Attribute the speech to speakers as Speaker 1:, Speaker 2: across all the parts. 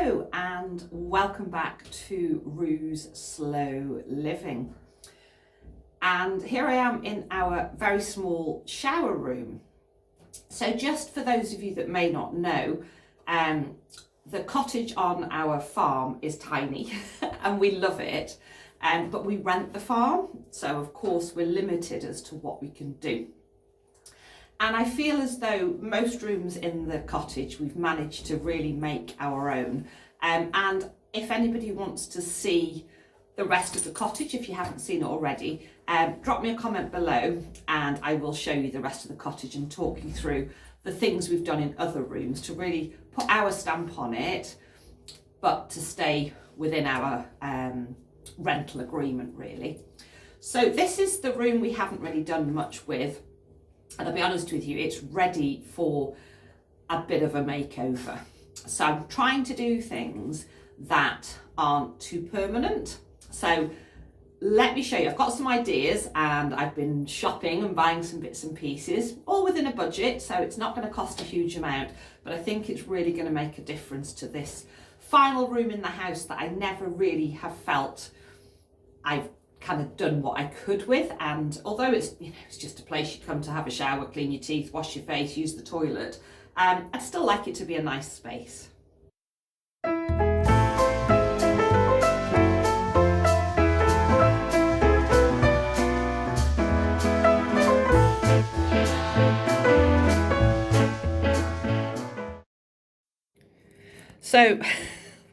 Speaker 1: Hello and welcome back to Rue's Slow Living. And here I am in our very small shower room. So just for those of you that may not know, the cottage on our farm is tiny and we love it, but we rent the farm. So of course we're limited as to what we can do. And I feel as though most rooms in the cottage we've managed to really make our own. And if anybody wants to see the rest of the cottage, if you haven't seen it already, drop me a comment below and I will show you the rest of the cottage and talk you through the things we've done in other rooms to really put our stamp on it, but to stay within our rental agreement really. So this is the room we haven't really done much with. And I'll be honest with you, it's ready for a bit of a makeover. So I'm trying to do things that aren't too permanent. So let me show you. I've got some ideas and I've been shopping and buying some bits and pieces, all within a budget. So it's not going to cost a huge amount, but I think it's really going to make a difference to this final room in the house that I never really have felt I've kind of done what I could with. And although it's, it's just a place you come to have a shower, clean your teeth, wash your face, use the toilet, I'd still like it to be a nice space. So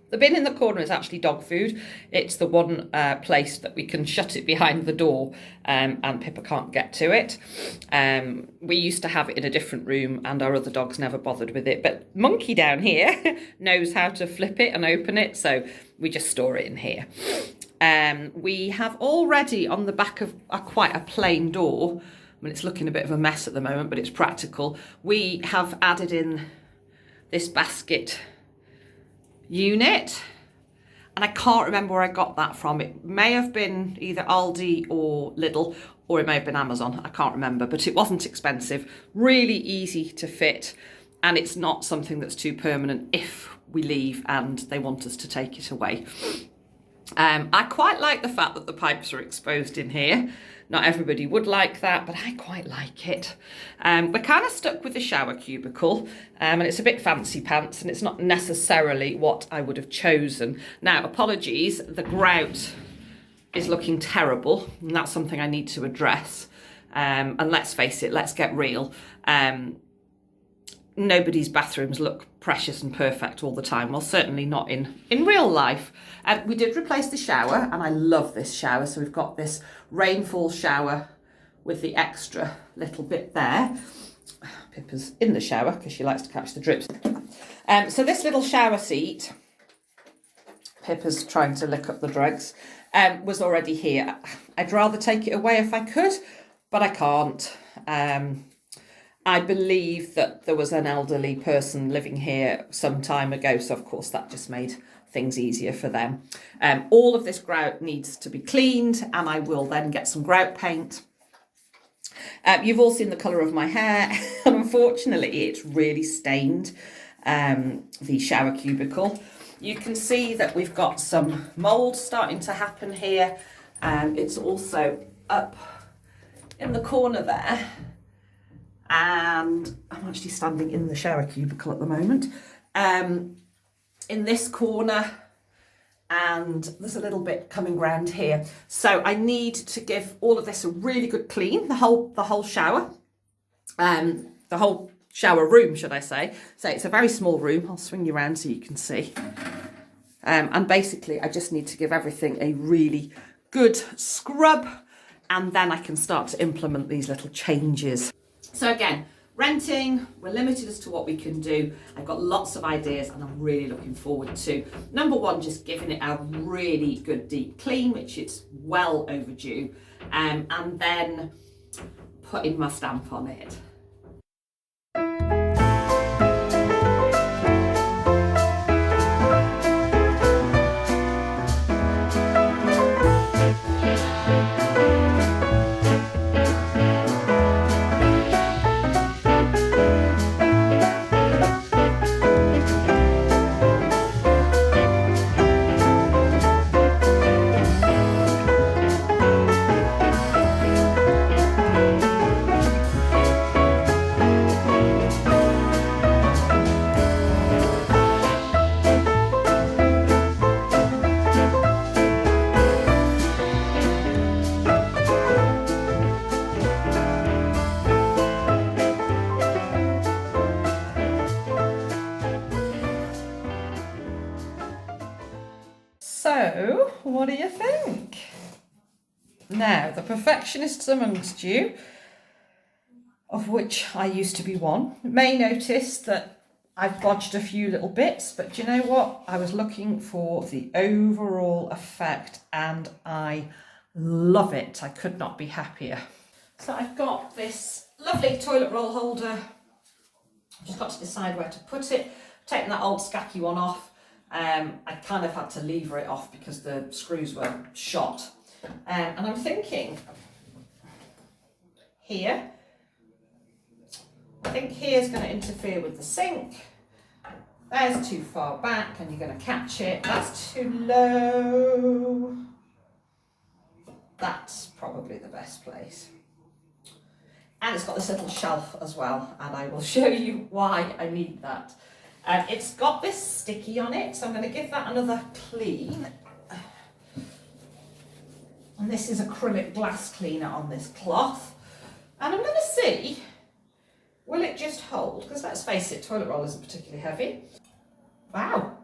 Speaker 1: the bin in the corner is actually dog food. It's the one place that we can shut it behind the door and Pippa can't get to it. We used to have it in a different room and our other dogs never bothered with it. But Monkey down here knows how to flip it and open it, so we just store it in here. We have already on the back of quite a plain door, I mean it's looking a bit of a mess at the moment, but it's practical. We have added in this basket unit, and I can't remember where I got that from. It may have been either Aldi or Lidl, or it may have been Amazon, I can't remember, but it wasn't expensive, really easy to fit, and it's not something that's too permanent if we leave and they want us to take it away. I quite like the fact that the pipes are exposed in here. Not everybody would like that, but I quite like it. We're kind of stuck with the shower cubicle, and it's a bit fancy pants, and it's not necessarily what I would have chosen. Now, apologies, the grout is looking terrible, and that's something I need to address. And let's face it, let's get real. Nobody's bathrooms look precious and perfect all the time. Well, certainly not in real life. We did replace the shower, and I love this shower. So we've got this rainfall shower with the extra little bit there. Pippa's in the shower because she likes to catch the drips. So this little shower seat, Pippa's trying to lick up the dregs, was already here. I'd rather take it away if I could, but I can't. I believe that there was an elderly person living here some time ago, so of course that just made things easier for them. All of this grout needs to be cleaned, and I will then get some grout paint. You've all seen the colour of my hair, and unfortunately it's really stained the shower cubicle. You can see that we've got some mould starting to happen here, and it's also up in the corner there. And I'm actually standing in the shower cubicle at the moment, in this corner, and there's a little bit coming round here. So I need to give all of this a really good clean, the whole shower, the whole shower room, should I say. So it's a very small room. I'll swing you around so you can see. And basically I just need to give everything a really good scrub, and then I can start to implement these little changes. So again, renting, we're limited as to what we can do. I've got lots of ideas and I'm really looking forward to, number one, just giving it a really good deep clean, which it's well overdue, and then putting my stamp on it. So, what do you think? Now, the perfectionists amongst you, of which I used to be one, may notice that I've bodged a few little bits, but do you know what? I was looking for the overall effect and I love it. I could not be happier. So I've got this lovely toilet roll holder. I've just got to decide where to put it. I've taken that old scacky one off. I kind of had to lever it off because the screws were shot. And I'm thinking here, I think here's going to interfere with the sink. There's too far back and you're going to catch it. That's too low. That's probably the best place. And it's got this little shelf as well, and I will show you why I need that. It's got this sticky on it, so I'm going to give that another clean. And this is acrylic glass cleaner on this cloth. And I'm going to see, will it just hold? Because let's face it, toilet roll isn't particularly heavy. Wow.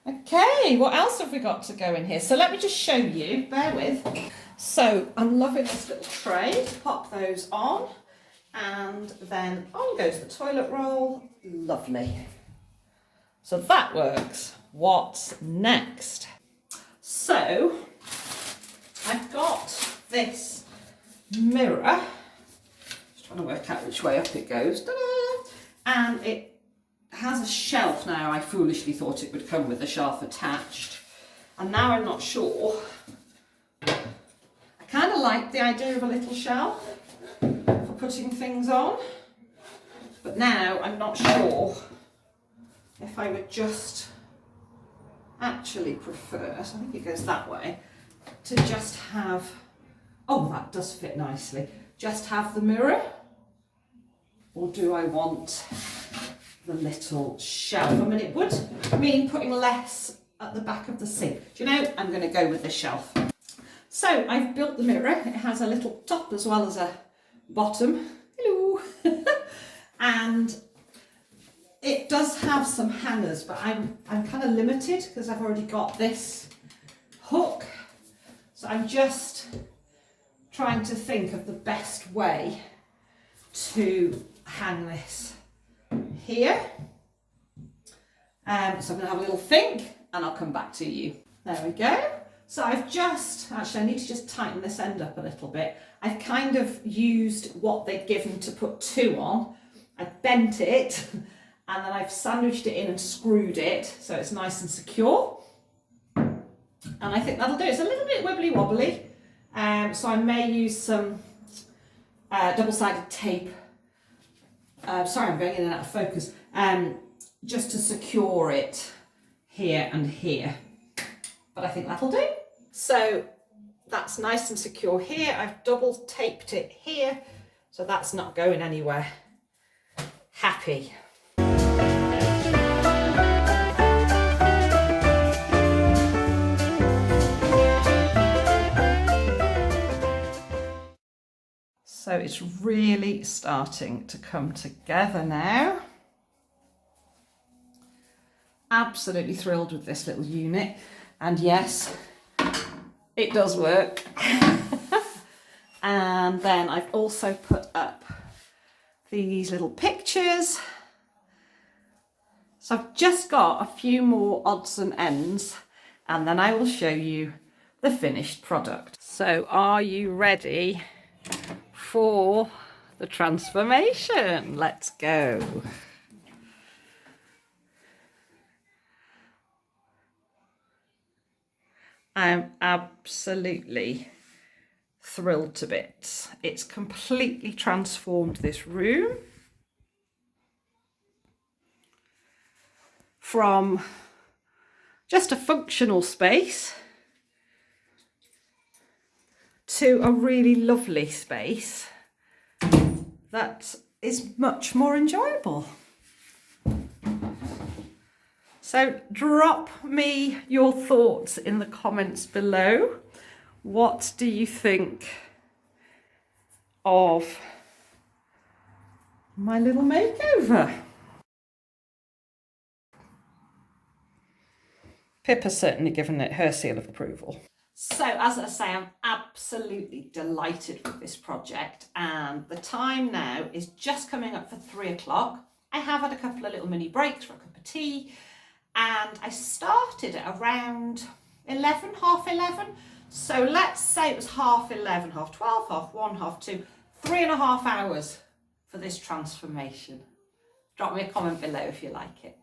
Speaker 1: Okay, what else have we got to go in here? So let me just show you, bear with. So I'm loving this little tray. Pop those on and then on goes the toilet roll. Lovely. So that works. What's next? So I've got this mirror. Just trying to work out which way up it goes. Ta-da! And it has a shelf now. I foolishly thought it would come with a shelf attached. And now I'm not sure. I kind of like the idea of a little shelf for putting things on. But now I'm not sure if I would just actually prefer, so I think it goes that way, to just have, oh, that does fit nicely, just have the mirror, or do I want the little shelf? I mean, it would mean putting less at the back of the sink. Do you know, I'm going to go with the shelf. So I've built the mirror. It has a little top as well as a bottom. Hello. And it does have some hangers, but I'm kind of limited because I've already got this hook. So I'm just trying to think of the best way to hang this here. So I'm going to have a little think and I'll come back to you. There we go. So I've just, actually I need to just tighten this end up a little bit. I've kind of used what they'd given to put two on. I've bent it and then I've sandwiched it in and screwed it so it's nice and secure. And I think that'll do. It's a little bit wibbly wobbly. So I may use some double-sided tape. Sorry, I'm going in and out of focus. Just to secure it here and here. But I think that'll do. So that's nice and secure here. I've double taped it here, so that's not going anywhere. Happy. So it's really starting to come together now. Absolutely thrilled with this little unit. And yes, it does work. And then I've also put up these little pictures. So I've just got a few more odds and ends and then I will show you the finished product. So are you ready for the transformation? Let's go. I'm absolutely thrilled to bits. It's completely transformed this room from just a functional space to a really lovely space that is much more enjoyable. So drop me your thoughts in the comments below. What do you think of my little makeover? Pippa's certainly given it her seal of approval. So as I say, I'm absolutely delighted with this project, and the time now is just coming up for 3 o'clock. I have had a couple of little mini breaks for a cup of tea, and I started at around 11, half 11. So let's say it was half 11, half 12, half 1, half 2, 3.5 hours for this transformation. Drop me a comment below if you like it.